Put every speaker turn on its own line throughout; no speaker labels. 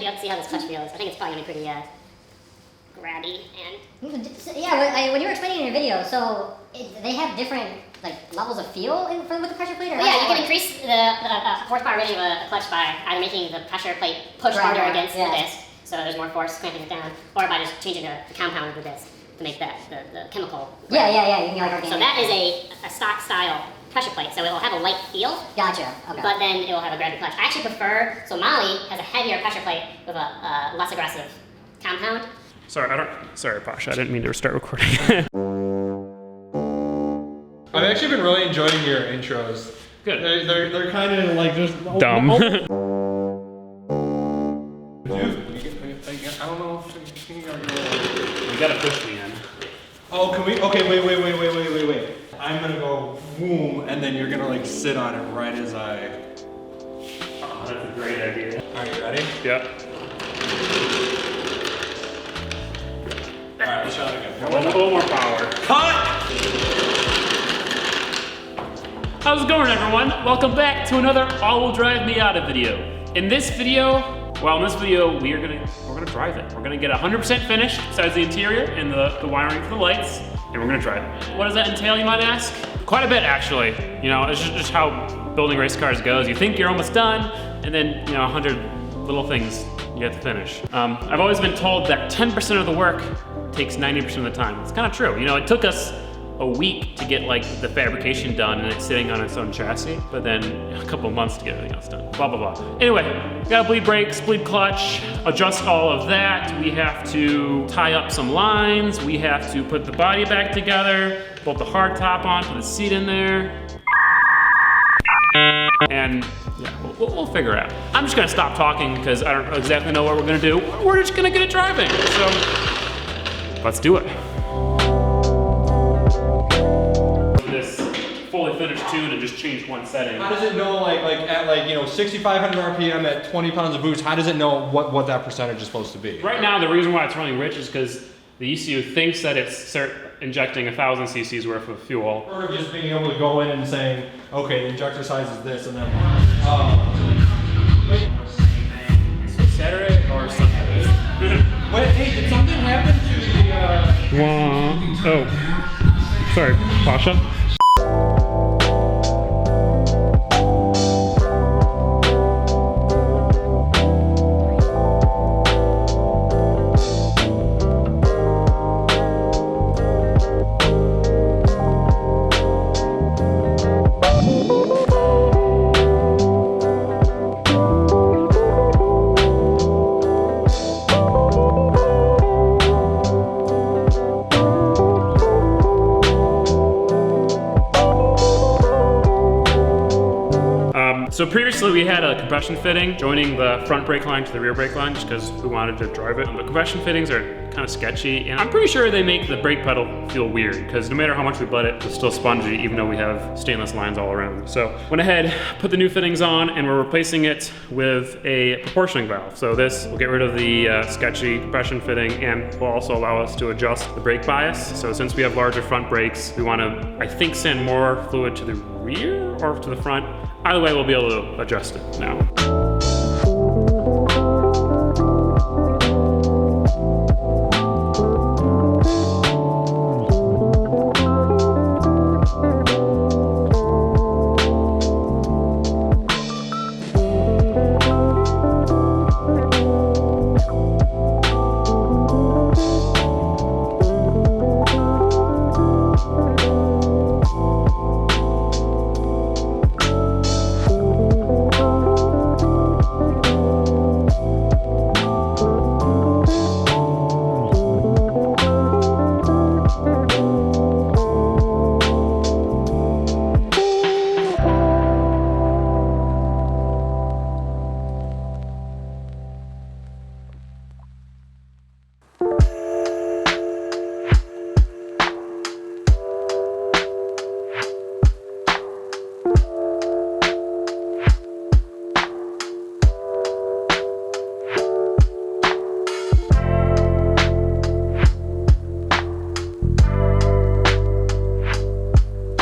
feel, see how this clutch feels. I think it's probably gonna be pretty grabby and.
Yeah, when you were explaining in your video, so they have different like levels of feel with the pressure plate. Or
well, yeah, you can increase the horsepower rating of a clutch by either making the pressure plate push harder against the disc, so there's more force clamping it down, or by just changing the compound of the disc to make that the chemical.
Yeah. You can like organic.
So that is a stock style pressure plate, so it will have a light feel.
Gotcha. Okay.
But then it will have a grabby clutch. I actually prefer, so Molly has a heavier pressure plate with a less aggressive compound.
Sorry, Pasha, I didn't mean to start recording.
I've actually been really enjoying your intros.
Good.
They're kind of like just
dumb.
Dude, I don't know if you
gotta push me in.
Oh, can we? Okay, wait. I'm gonna go boom, and then you're gonna like sit on it right as I.
Oh, that's a great idea.
Are you ready?
Yep.
Alright, let's try it again.
A little more power.
Cut!
How's it going, everyone? Welcome back to another all-wheel drive Miata video. In this video, we're gonna drive it. We're gonna get 100% finished besides the interior and the wiring for the lights, and we're gonna drive it. What does that entail, you might ask? Quite a bit, actually. You know, it's just how building race cars goes. You think you're almost done, and then, 100 little things you have to finish. I've always been told that 10% of the work takes 90% of the time. It's kind of true. You know, it took us a week to get like the fabrication done and it's sitting on its own chassis, but then a couple of months to get everything else done. Blah, blah, blah. Anyway, we gotta bleed brakes, bleed clutch, adjust all of that. We have to tie up some lines. We have to put the body back together, bolt the hard top on, put the seat in there. And yeah, we'll figure it out. I'm just gonna stop talking because I don't exactly know what we're gonna do. We're just gonna get it driving. So let's do it. This fully finished tune and just change one setting.
How does it know at 6,500 RPM at 20 pounds of boost, how does it know what that percentage is supposed to be?
Right now, the reason why it's running rich is because the ECU thinks that it's injecting 1,000 cc's worth of fuel.
Or just being able to go in and saying, okay, the injector size is this, and then
Saturday or Sunday?
Wait, hey, did something happen to the
Oh, sorry, Pasha. So previously we had a compression fitting joining the front brake line to the rear brake line just because we wanted to drive it. The compression fittings are kind of sketchy, and I'm pretty sure they make the brake pedal feel weird because no matter how much we butt it, it's still spongy even though we have stainless lines all around. So went ahead, put the new fittings on, and we're replacing it with a proportioning valve. So this will get rid of the sketchy compression fitting and will also allow us to adjust the brake bias. So since we have larger front brakes, we want to, I think, send more fluid to the rear or to the front. Either way, we'll be able to adjust it now.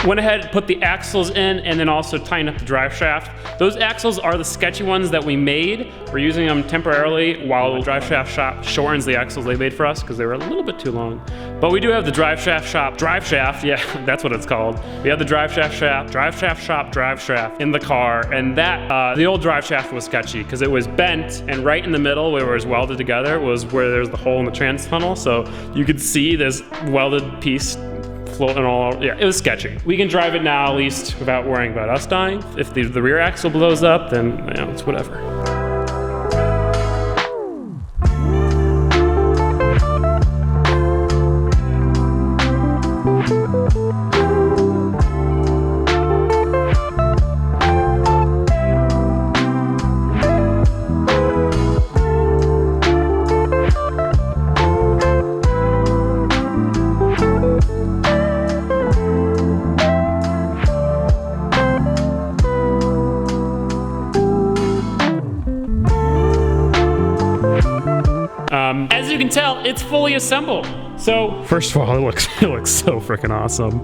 Went ahead, put the axles in, and then also tightened up the drive shaft. Those axles are the sketchy ones that we made. We're using them temporarily while the drive shaft shop shortens the axles they made for us because they were a little bit too long. But we do have the drive shaft shop, yeah, that's what it's called. We have the drive shaft shop in the car, and that, the old drive shaft was sketchy because it was bent, and right in the middle where it was welded together was where there's the hole in the trans tunnel, so you could see this welded piece floating all, yeah, it was sketchy. We can drive it now at least without worrying about us dying. If the rear axle blows up, then you know, it's whatever. As you can tell, it's fully assembled. So, first of all, it looks so freaking awesome.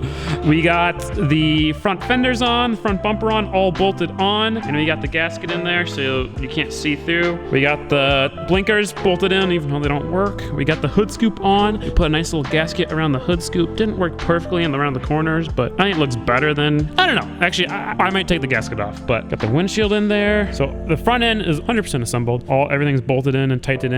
We got the front fenders on, the front bumper on, all bolted on, and we got the gasket in there so you can't see through. We got the blinkers bolted in, even though they don't work. We got the hood scoop on. We put a nice little gasket around the hood scoop. Didn't work perfectly around the corners, but I think it looks better than, I don't know. Actually, I might take the gasket off, but got the windshield in there. So the front end is 100% assembled. Everything's bolted in and tightened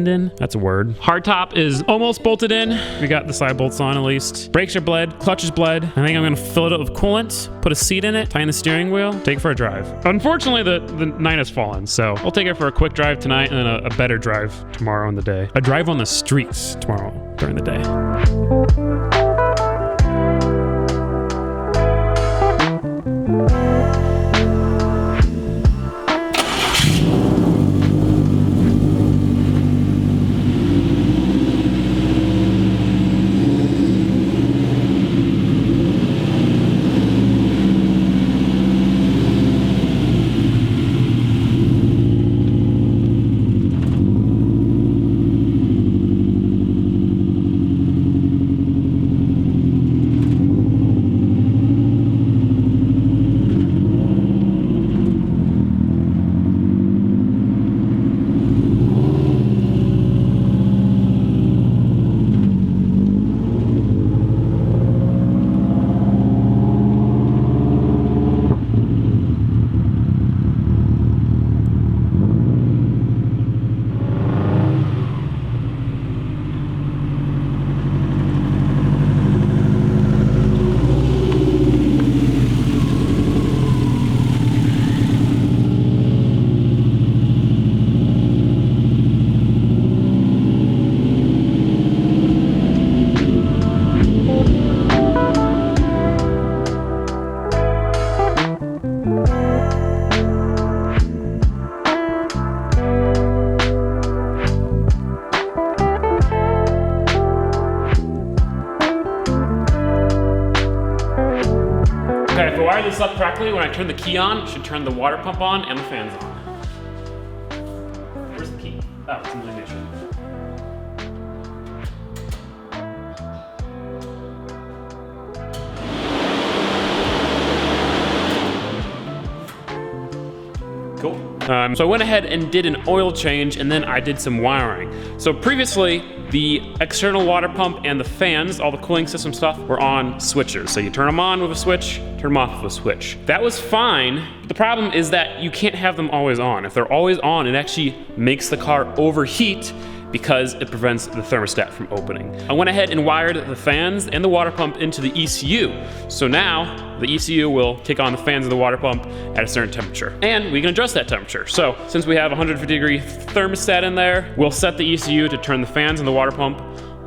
in. That's a word. Hardtop is almost bolted in. We got the side bolts on at least. Brakes are bled, clutch is bled. I think I'm gonna fill it up with coolant, put a seat in it, tighten the steering wheel, take it for a drive. Unfortunately, the night has fallen, so I'll take it for a quick drive tonight and then a better drive tomorrow in the day. A drive on the streets tomorrow during the day. Okay, if I wire this up correctly, when I turn the key on, it should turn the water pump on and the fans on. Where's the key? Oh, it's in the ignition. Cool. So I went ahead and did an oil change, and then I did some wiring. So previously, the external water pump and the fans, all the cooling system stuff, were on switches. So you turn them on with a switch, turn them off with a switch. That was fine. The problem is that you can't have them always on. If they're always on, it actually makes the car overheat because it prevents the thermostat from opening. I went ahead and wired the fans and the water pump into the ECU. So now the ECU will kick on the fans and the water pump at a certain temperature. And we can adjust that temperature. So since we have a 150-degree thermostat in there, we'll set the ECU to turn the fans and the water pump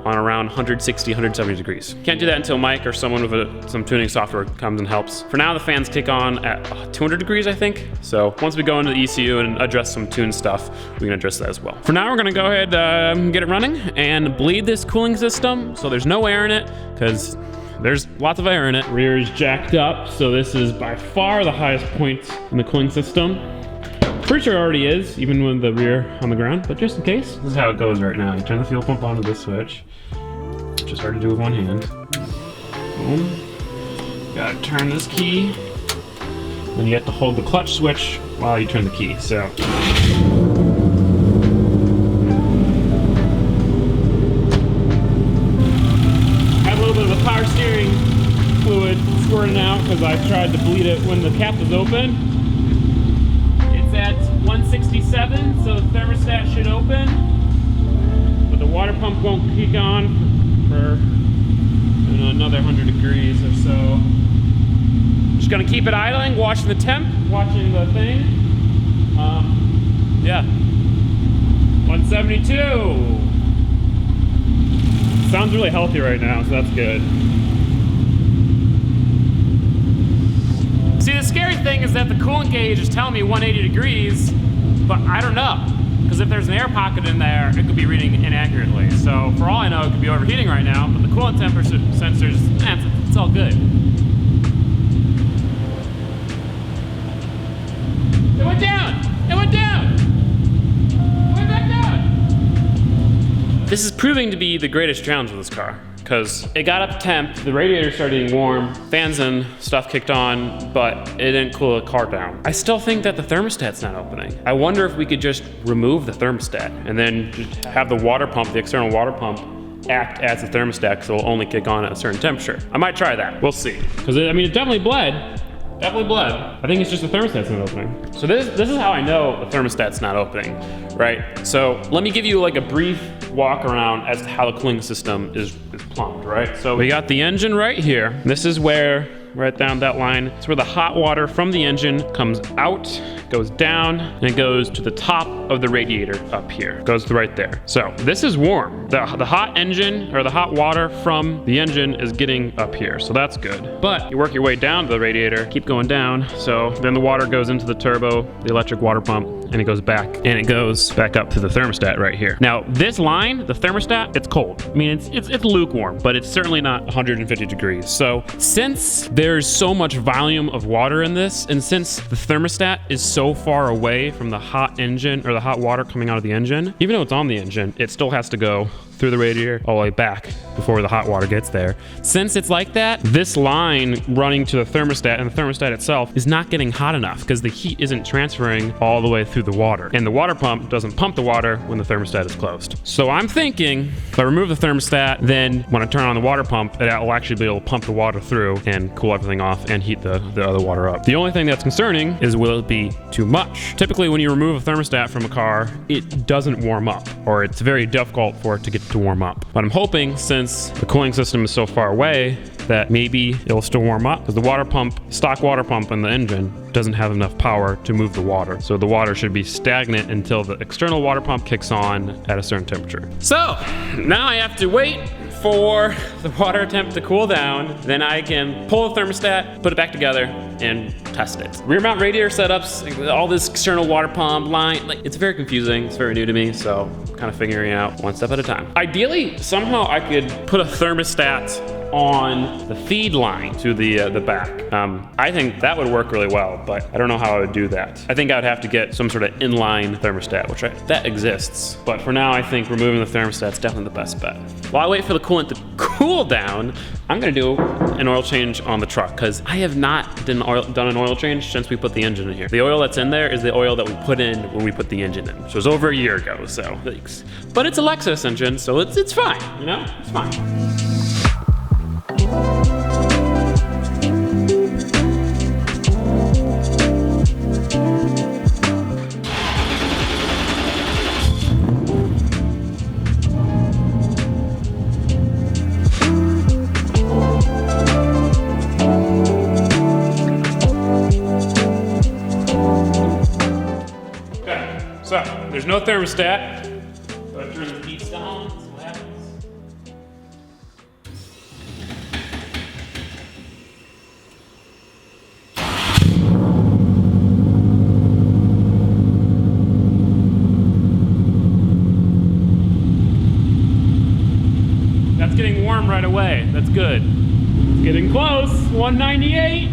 on around 160, 170 degrees. Can't do that until Mike or someone with some tuning software comes and helps. For now, the fans kick on at 200 degrees, I think. So once we go into the ECU and adjust some tune stuff, we can adjust that as well. For now, we're gonna go ahead and get it running and bleed this cooling system so there's no air in it, because there's lots of air in it. Rear is jacked up, so this is by far the highest point in the cooling system. Pretty sure it already is, even with the rear on the ground, but just in case. This is how it goes right now. You turn the fuel pump onto this switch, which is hard to do with one hand. Boom. Gotta turn this key. Then you have to hold the clutch switch while you turn the key, so. Have a little bit of the power steering fluid squirting out because I tried to bleed it when the cap was open. It's at 167, so the thermostat should open, but the water pump won't kick on for another 100 degrees or so. Just gonna keep it idling, watching the temp, watching the thing. Yeah, 172. Sounds really healthy right now, so that's good. See, the scary thing is that the coolant gauge is telling me 180 degrees, but I don't know. Because if there's an air pocket in there, it could be reading inaccurately. So for all I know, it could be overheating right now, but the coolant temperature sensors, it's all good. It went down! It went down! It went back down! This is proving to be the greatest challenge with this car, because it got up temp, the radiator started getting warm, fans and stuff kicked on, but it didn't cool the car down. I still think that the thermostat's not opening. I wonder if we could just remove the thermostat and then just have the water pump, the external water pump, act as the thermostat, because it'll only kick on at a certain temperature. I might try that. We'll see. Because I mean, it definitely bled. Definitely bled. I think it's just the thermostat's not opening. So this is how I know the thermostat's not opening, right? So let me give you like a brief walk around as to how the cooling system is plumbed, right? So we got the engine right here. This is where, right down that line, it's where the hot water from the engine comes out, goes down, and it goes to the top of the radiator up here. It goes right there. So this is warm. The hot engine, or the hot water from the engine is getting up here, so that's good. But you work your way down to the radiator, keep going down, so then the water goes into the turbo, the electric water pump, and it goes back, and it goes back up to the thermostat right here. Now, this line, the thermostat, it's cold. I mean, it's lukewarm, but it's certainly not 150 degrees. So since there's so much volume of water in this, and since the thermostat is so far away from the hot engine, or the hot water coming out of the engine, even though it's on the engine, it still has to go through the radiator all the way back before the hot water gets there. Since it's like that, this line running to the thermostat, and the thermostat itself is not getting hot enough because the heat isn't transferring all the way through the water. And the water pump doesn't pump the water when the thermostat is closed. So I'm thinking if I remove the thermostat, then when I turn on the water pump, it will actually be able to pump the water through and cool everything off and heat the other water up. The only thing that's concerning is will it be too much? Typically when you remove a thermostat from a car, it doesn't warm up, or it's very difficult for it to get to warm up. But I'm hoping, since the cooling system is so far away, that maybe it'll still warm up, because the water pump, stock water pump in the engine, doesn't have enough power to move the water. So the water should be stagnant until the external water pump kicks on at a certain temperature. So now I have to wait for the water temp to cool down, then I can pull the thermostat, put it back together, and test it. Rear mount radiator setups, all this external water pump line, like, it's very confusing, it's very new to me, so I'm kind of figuring it out one step at a time. Ideally, somehow I could put a thermostat on the feed line to the back. I think that would work really well, but I don't know how I would do that. I think I would have to get some sort of inline thermostat, which that exists. But for now, I think removing the thermostat is definitely the best bet. While I wait for the coolant to cool down, I'm gonna do an oil change on the truck, because I have not done an oil change since we put the engine in here. The oil that's in there is the oil that we put in when we put the engine in, which was over a year ago, so thanks. But it's a Lexus engine, so it's fine, you know? It's fine. So, there's no thermostat. So I turn the heat down, see what happens. That's getting warm right away. That's good. It's getting close. 198.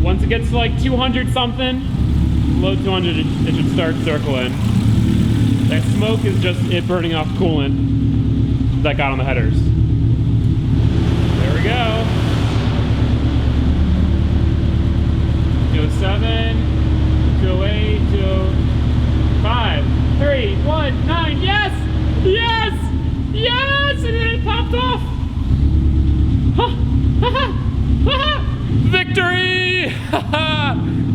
Once it gets to like 200 something, below 200, it should start circling. That smoke is just it burning off coolant that got on the headers. There we go. 207, 208, 205, 3, 1, 9. Yes! Yes! Yes! And then it popped off. Victory!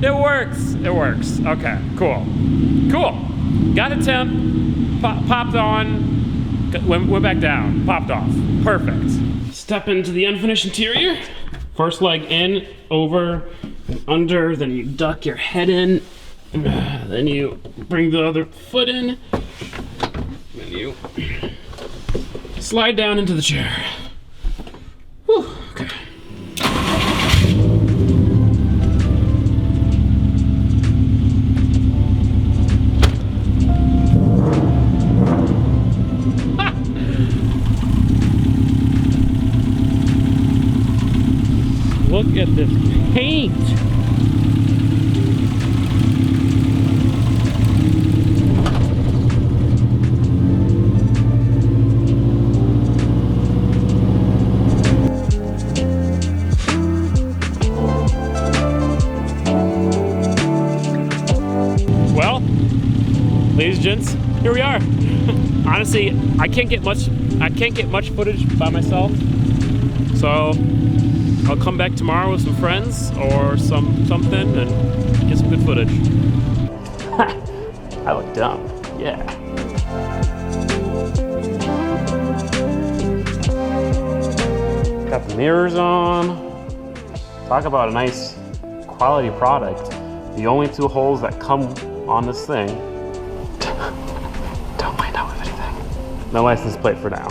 It works. It works. Okay, cool. Cool. Got a temp, popped on, went back down, popped off. Perfect. Step into the unfinished interior. First leg in, over, and under, then you duck your head in, then you bring the other foot in, then you slide down into the chair. Whew, okay. Look at this paint. Well, ladies and gents, here we are. Honestly, I can't get much footage by myself. So I'll come back tomorrow with some friends or something and get some good footage. I look dumb. Yeah. Got the mirrors on. Talk about a nice quality product. The only two holes that come on this thing don't wind up with anything. No license plate for now.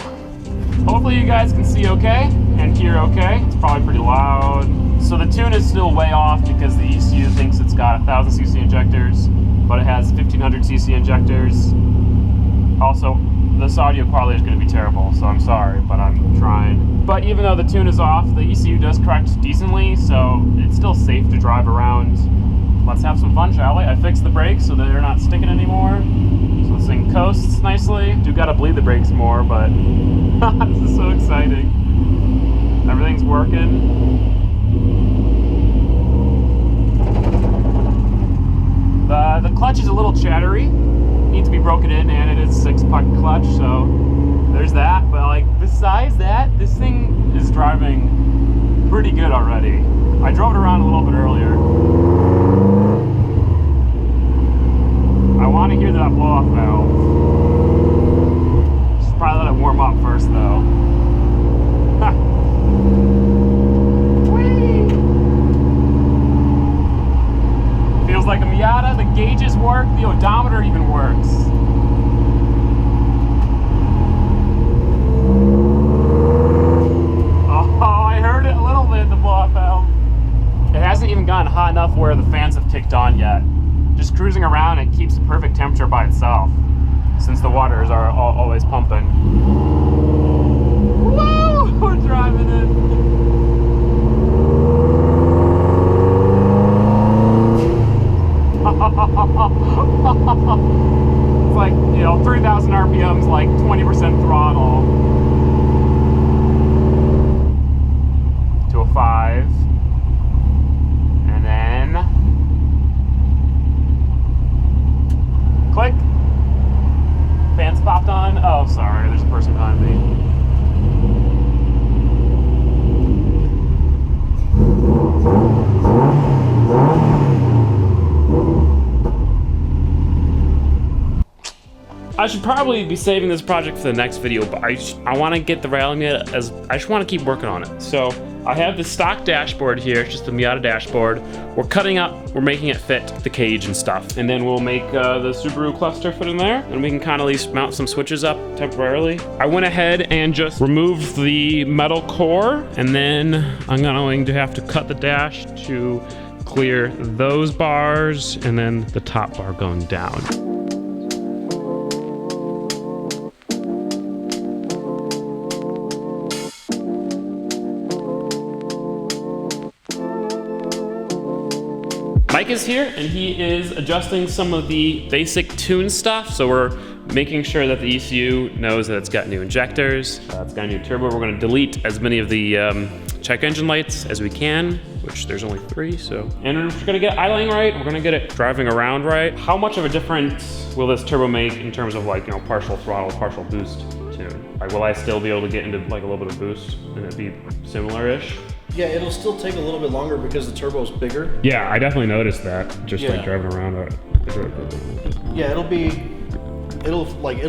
Hopefully you guys can see okay and hear okay. It's probably pretty loud. So the tune is still way off because the ECU thinks it's got 1,000cc injectors, but it has 1,500cc injectors. Also, this audio quality is going to be terrible, so I'm sorry, but I'm trying. But even though the tune is off, the ECU does correct decently, so it's still safe to drive around. Let's have some fun, shall we? I fixed the brakes so that they're not sticking anymore. So this thing coasts nicely. Do gotta bleed the brakes more, but this is so exciting. Everything's working. The clutch is a little chattery. Needs to be broken in, and it is 6-puck clutch, so there's that. But like besides that, this thing is driving pretty good already. I drove it around a little bit earlier. I want to hear that blow-off valve. Should probably let it warm up first, though. Ha. Whee! Feels like a Miata. The gauges work. The odometer even works. Oh, I heard it a little bit. The blow-off valve. It hasn't even gotten hot enough where the fans have kicked on yet. Just cruising around, it keeps the perfect temperature by itself, since the waters are always pumping. Woo! We're driving it. It's like, 3,000 RPMs, like 20% throttle. To a 5. And then click. Fans popped on. Oh, sorry, there's a person behind me. I should probably be saving this project for the next video, but I want to get the rally Miata I just want to keep working on it. So I have the stock dashboard here, it's just the Miata dashboard. We're cutting up, we're making it fit the cage and stuff. And then we'll make the Subaru cluster fit in there, and we can kind of at least mount some switches up temporarily. I went ahead and just removed the metal core, and then I'm going to have to cut the dash to clear those bars, and then the top bar going down. Mike is here, and he is adjusting some of the basic tune stuff. So we're making sure that the ECU knows that it's got new injectors, it's got a new turbo. We're going to delete as many of the check engine lights as we can, which there's only 3, so. And we're just gonna get idling right, we're gonna get it driving around right. How much of a difference will this turbo make in terms of like, you know, partial throttle, partial boost tune? Like, will I still be able to get into like a little bit of boost and it'd be similar-ish?
Yeah, it'll still take a little bit longer because the turbo's bigger.
Yeah, I definitely noticed that, just like
Yeah.
driving around.
Yeah, it'll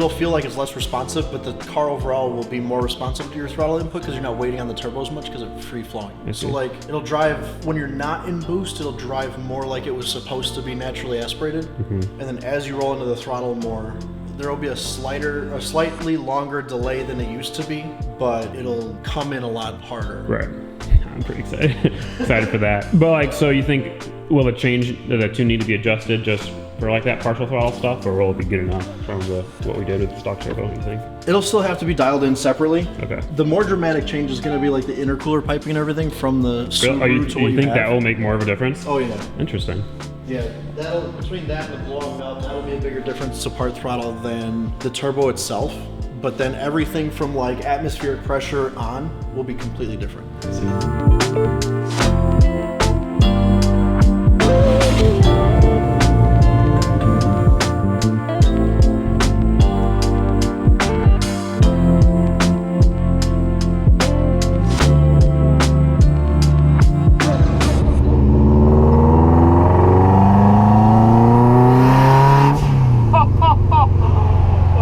feel like it's less responsive, but the car overall will be more responsive to your throttle input because you're not waiting on the turbo as much because it's free flowing. So like it'll drive when you're not in boost, it'll drive more like it was supposed to be naturally aspirated. And then as you roll into the throttle more, there will be a slightly longer delay than it used to be, but it'll come in a lot harder.
Right. I'm pretty excited for that. But like, so you think, will it change, does that tune need to be adjusted just for like that partial throttle stuff, or will it be good enough from what we did with the stock turbo, you think?
It'll still have to be dialed in separately.
Okay.
The more dramatic change is going to be like the intercooler piping and everything from the Subaru to what
you think
have.
that will make more of a difference?
Oh yeah.
Interesting.
Yeah, between that and the blow-on valve, that'll be a bigger difference to part throttle than the turbo itself. But then everything from like atmospheric pressure on will be completely different.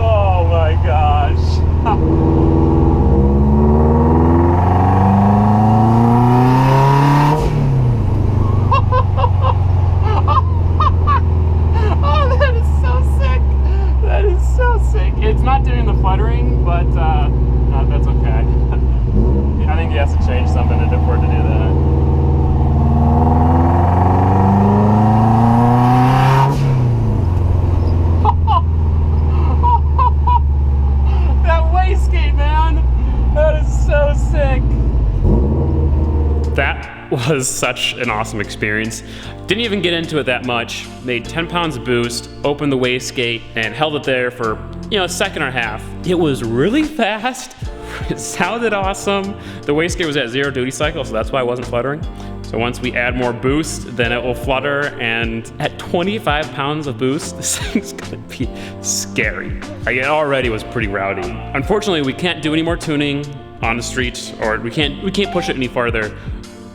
Oh my gosh. Oh, that is so sick. That is so sick. It's not doing the fluttering, but that's okay. I think he has to change something for it to do that. That wastegate, man! That is so sick. That was such an awesome experience. Didn't even get into it that much. Made 10 pounds of boost, opened the wastegate, and held it there for, you know, a second or a half. It was really fast. It sounded awesome. The wastegate was at 0 duty cycle, so that's why I wasn't fluttering. So once we add more boost, then it will flutter, and at 25 pounds of boost, this thing's gonna be scary. It already was pretty rowdy. Unfortunately, we can't do any more tuning on the streets, or we can't push it any farther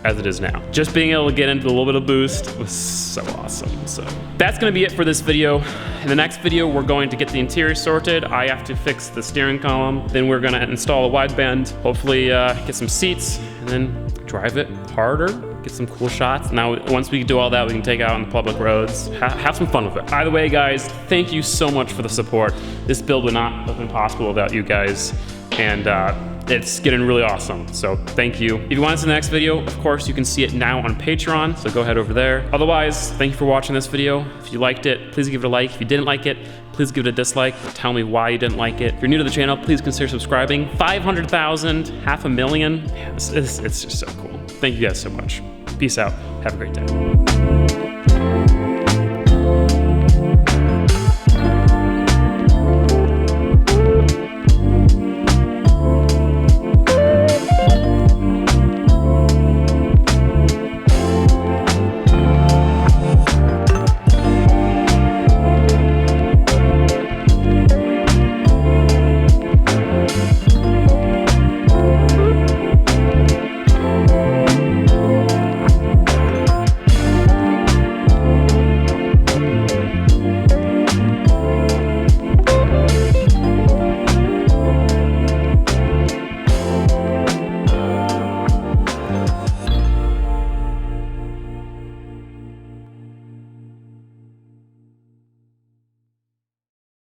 as it is now. Just being able to get into a little bit of boost was so awesome. So that's gonna be it for this video. In the next video, we're going to get the interior sorted. I have to fix the steering column. Then we're gonna install a wideband, hopefully get some seats, and then drive it harder, get some cool shots. Now, once we do all that, we can take it out on the public roads, have some fun with it. Either way, guys, thank you so much for the support. This build would not have been possible without you guys, and it's getting really awesome, so thank you. If you want to see the next video, of course, you can see it now on Patreon, so go ahead over there. Otherwise, thank you for watching this video. If you liked it, please give it a like. If you didn't like it, please give it a dislike. Tell me why you didn't like it. If you're new to the channel, please consider subscribing. 500,000, 500,000. Man, it's just so cool. Thank you guys so much. Peace out. Have a great day.